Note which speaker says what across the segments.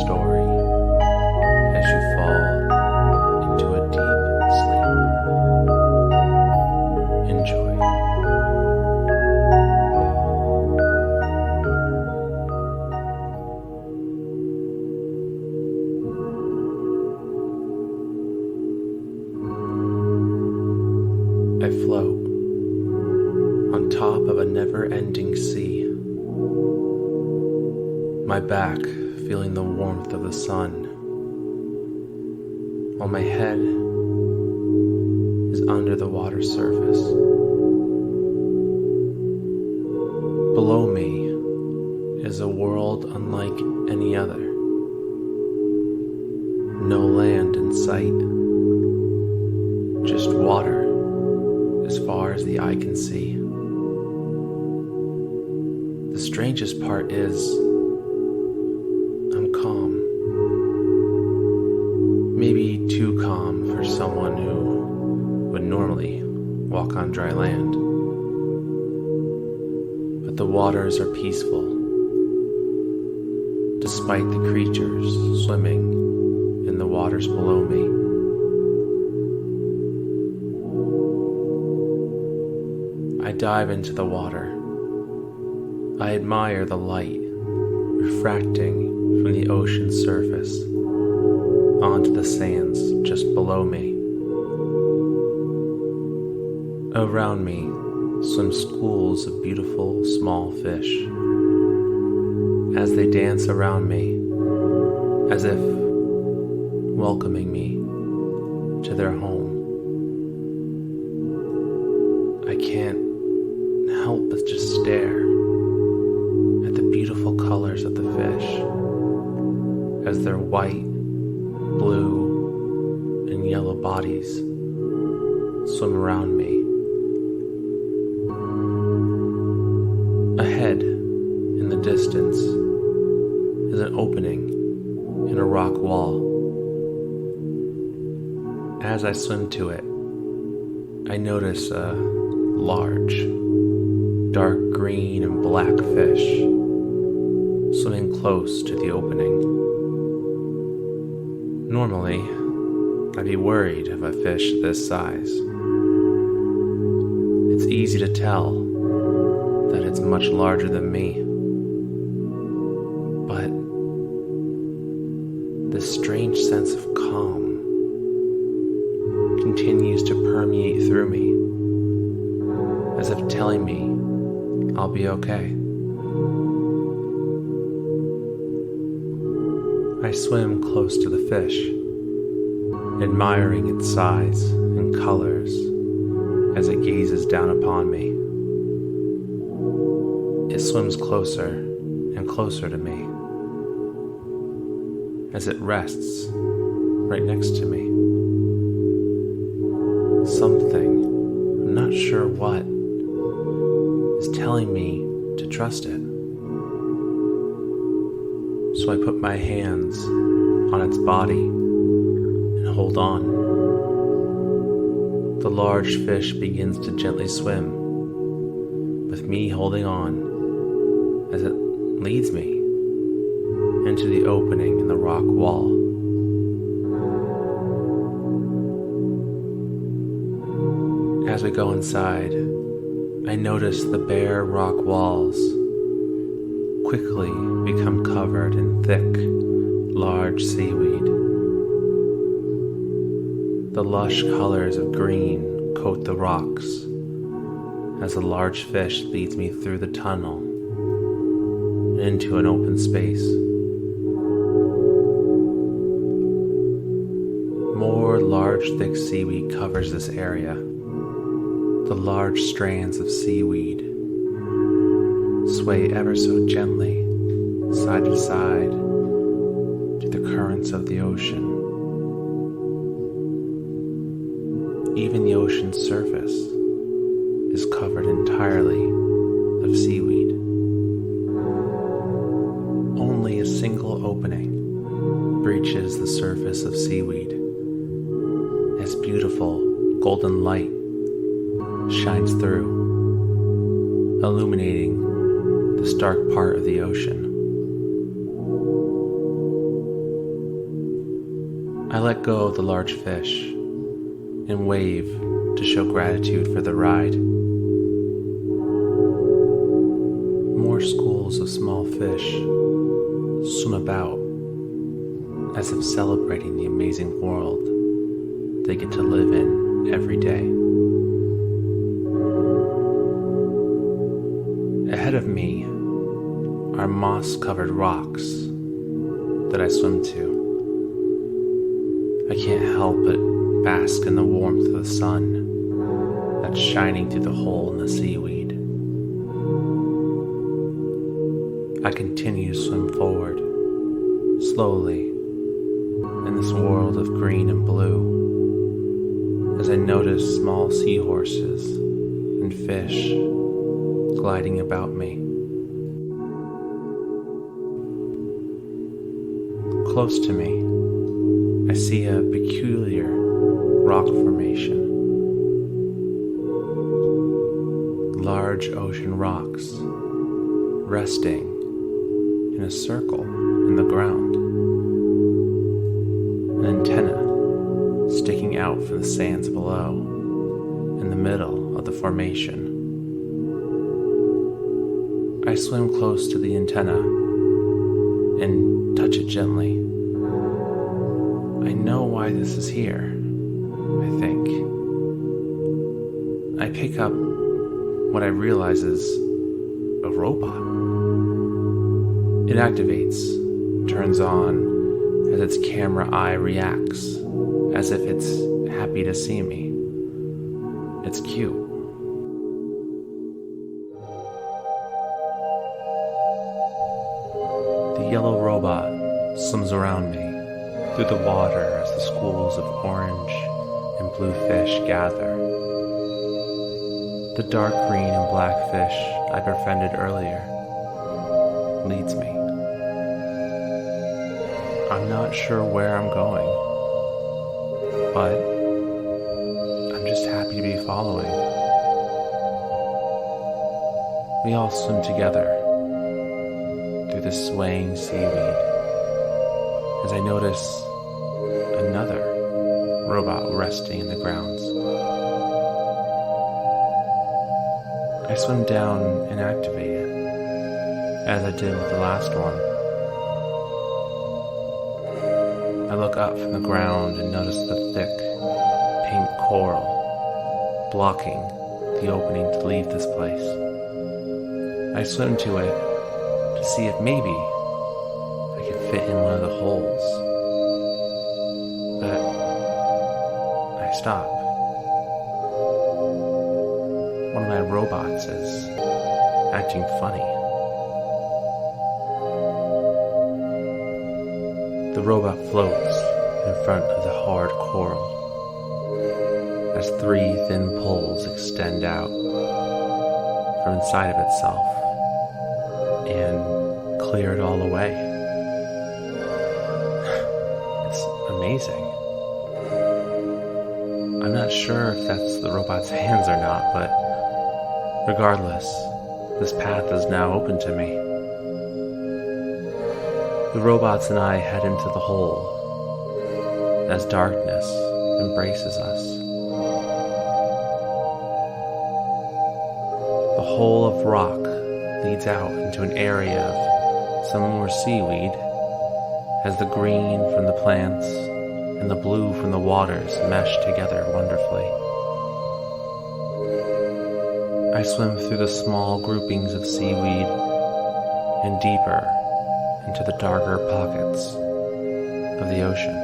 Speaker 1: story as you fall into a deep sleep. Enjoy. I float on top of a never-ending sea, my back feeling the warmth of the sun, while my head is under the water surface. Below me is a world unlike any other. No land in sight, just water as far as the eye can see. The strangest part is I'm calm. Maybe too calm for someone who would normally walk on dry land. But the waters are peaceful, despite the creatures swimming in the waters below me. I dive into the water. I admire the light refracting from the ocean's surface onto the sands just below me. Around me swim schools of beautiful small fish as they dance around me as if welcoming me to their home. I can't help but just stare at the beautiful colors of the fish as their white, blue, and yellow bodies swim around me. Ahead, in the distance, is an opening in a rock wall. As I swim to it, I notice a large, dark green and black fish swimming close to the opening. Normally, I'd be worried of a fish this size. It's easy to tell that it's much larger than me. But this strange sense of calm continues to permeate through me, as if telling me I'll be okay. I swim close to the fish, admiring its size and colors as it gazes down upon me. It swims closer and closer to me as it rests right next to me. Something, I'm not sure what, is telling me to trust it. So I put my hands on its body and hold on. The large fish begins to gently swim, with me holding on as it leads me into the opening in the rock wall. As we go inside, I notice the bare rock walls quickly become covered in thick, large seaweed. The lush colors of green coat the rocks as the large fish leads me through the tunnel and into an open space. More large, thick seaweed covers this area. The large strands of seaweed sway ever so gently, side to side, to the currents of the ocean. Even the ocean's surface is covered entirely of seaweed. Only a single opening breaches the surface of seaweed as beautiful golden light shines through, illuminating the stark part of the ocean. I let go of the large fish and wave to show gratitude for the ride. More schools of small fish swim about as if celebrating the amazing world they get to live in every day. Ahead of me are moss-covered rocks that I swim to. I can't help but bask in the warmth of the sun that's shining through the hole in the seaweed. I continue to swim forward, slowly, in this world of green and blue, as I notice small seahorses and fish gliding about me. Close to me, I see a peculiar rock formation. Large ocean rocks resting in a circle in the ground. An antenna sticking out from the sands below in the middle of the formation. I swim close to the antenna and touch it gently. I know why this is here, I think. I pick up what I realize is a robot. It activates, turns on as its camera eye reacts, as if it's happy to see me. It's cute. The yellow robot swims around me through the water as the schools of orange and blue fish gather. The dark green and black fish I befriended earlier leads me. I'm not sure where I'm going, but I'm just happy to be following. We all swim together through the swaying seaweed as I notice another robot resting in the grounds. I swim down and activate it, as I did with the last one. I look up from the ground and notice the thick, pink coral blocking the opening to leave this place. I swim to it to see if maybe I could fit in one of the holes. But I stop. One of my robots is acting funny. The robot floats in front of the hard coral as 3 thin poles extend out from inside of itself and clear it all away. It's amazing. I'm not sure if that's the robot's hands or not, but regardless, this path is now open to me. The robots and I head into the hole as darkness embraces us. The hole of rock leads out into an area of some more seaweed as the green from the plants and the blue from the waters mesh together wonderfully. I swim through the small groupings of seaweed and deeper into the darker pockets of the ocean.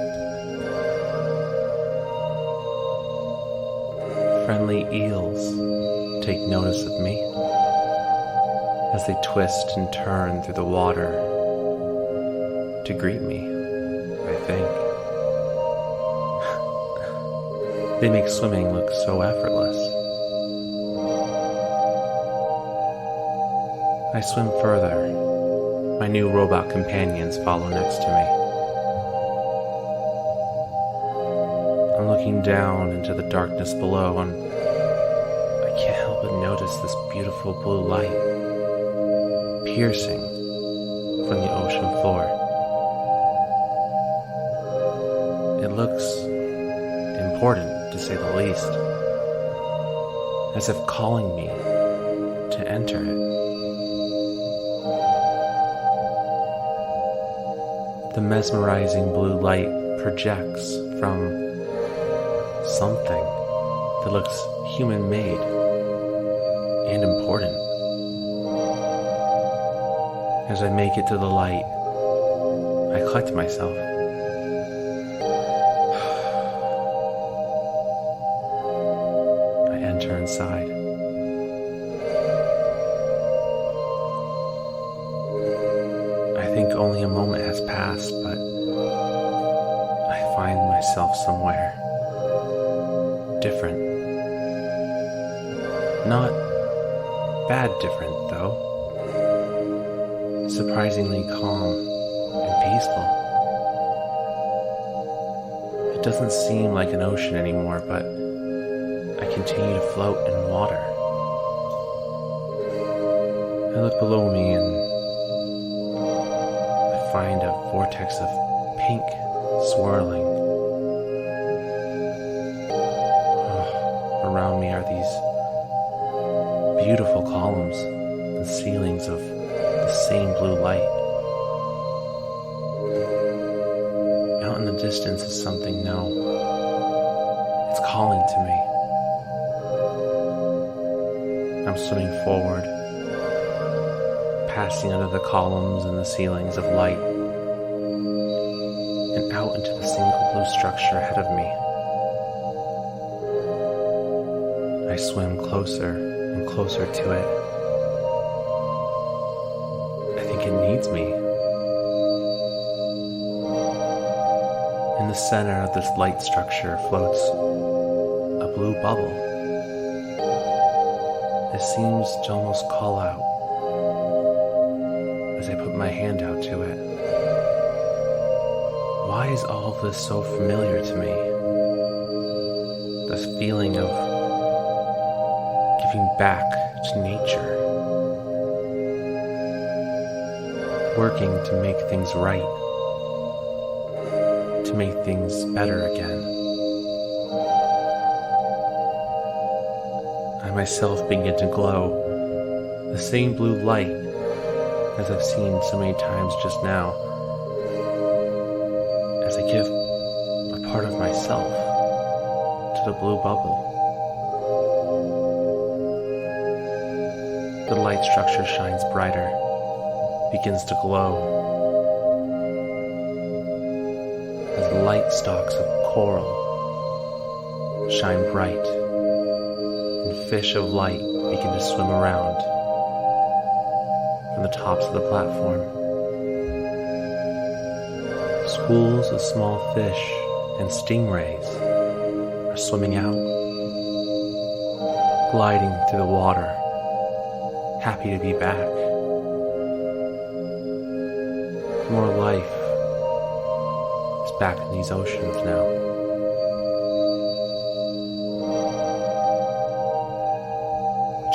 Speaker 1: Friendly eels take notice of me as they twist and turn through the water to greet me, I think. They make swimming look so effortless. I swim further. My new robot companions follow next to me. I'm looking down into the darkness below, and I can't help but notice this beautiful blue light piercing from the ocean floor. It It looks important, to say the least, as if calling me to enter it. The mesmerizing blue light projects from something that looks human-made and important. As I make it to the light, I collect myself. I enter inside. I think only a moment has passed, but I find myself somewhere different. Not bad different, though. Surprisingly calm and peaceful. It doesn't seem like an ocean anymore, but I continue to float in water. I look below me and I find a vortex of pink swirling. Around me are these beautiful columns and ceilings of the same blue light. Out in the distance is something new. It's calling to me. I'm swimming forward, passing under the columns and the ceilings of light, and out into the single blue structure ahead of me. I swim closer and closer to it. I think it needs me. In the center of this light structure floats a blue bubble. It seems to almost call out as I put my hand out to it. Why is all of this so familiar to me? This feeling of giving back to nature, working to make things right, to make things better again. I myself begin to glow, the same blue light as I've seen so many times just now, as I give a part of myself to the blue bubble. The light structure shines brighter, begins to glow, as the light stalks of coral shine bright, and fish of light begin to swim around from the tops of the platform. Schools of small fish and stingrays are swimming out, gliding through the water, happy to be back. More life is back in these oceans now.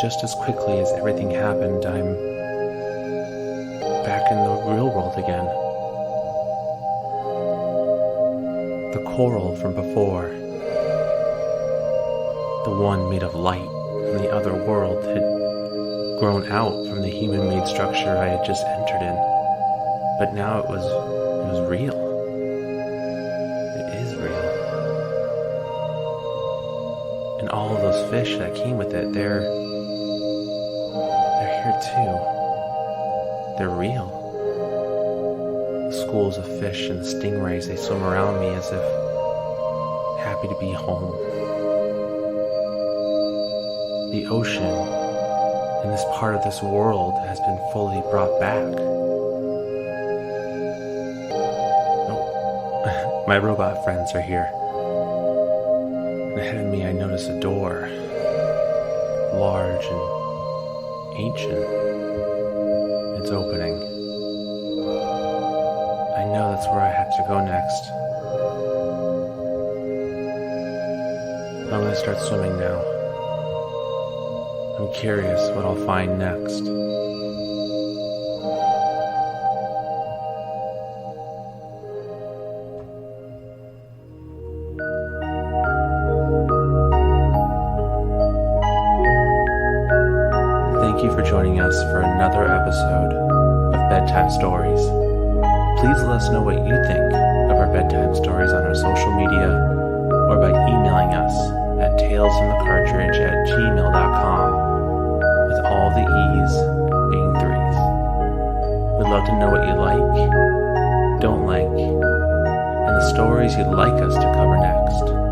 Speaker 1: Just as quickly as everything happened, I'm back in the real world again. The coral from before, the one made of light from the other world, had grown out from the human-made structure I had just entered in. But now it was real. It is real. And all of those fish that came with it, they're here too. They're real. The schools of fish and the stingrays, they swim around me as if happy to be home. The ocean in this part of this world has been fully brought back. Oh, my robot friends are here. And ahead of me I notice a door, large and ancient. It's opening. I know that's where I have to go next. I'm going to start swimming now. I'm curious what I'll find next. joining us for another episode of Bedtime Stories. Please let us know what you think of our bedtime stories on our social media or by emailing us at talesfromthecartridge@gmail.com, with all the E's being threes. We'd love to know what you like, don't like, and the stories you'd like us to cover next.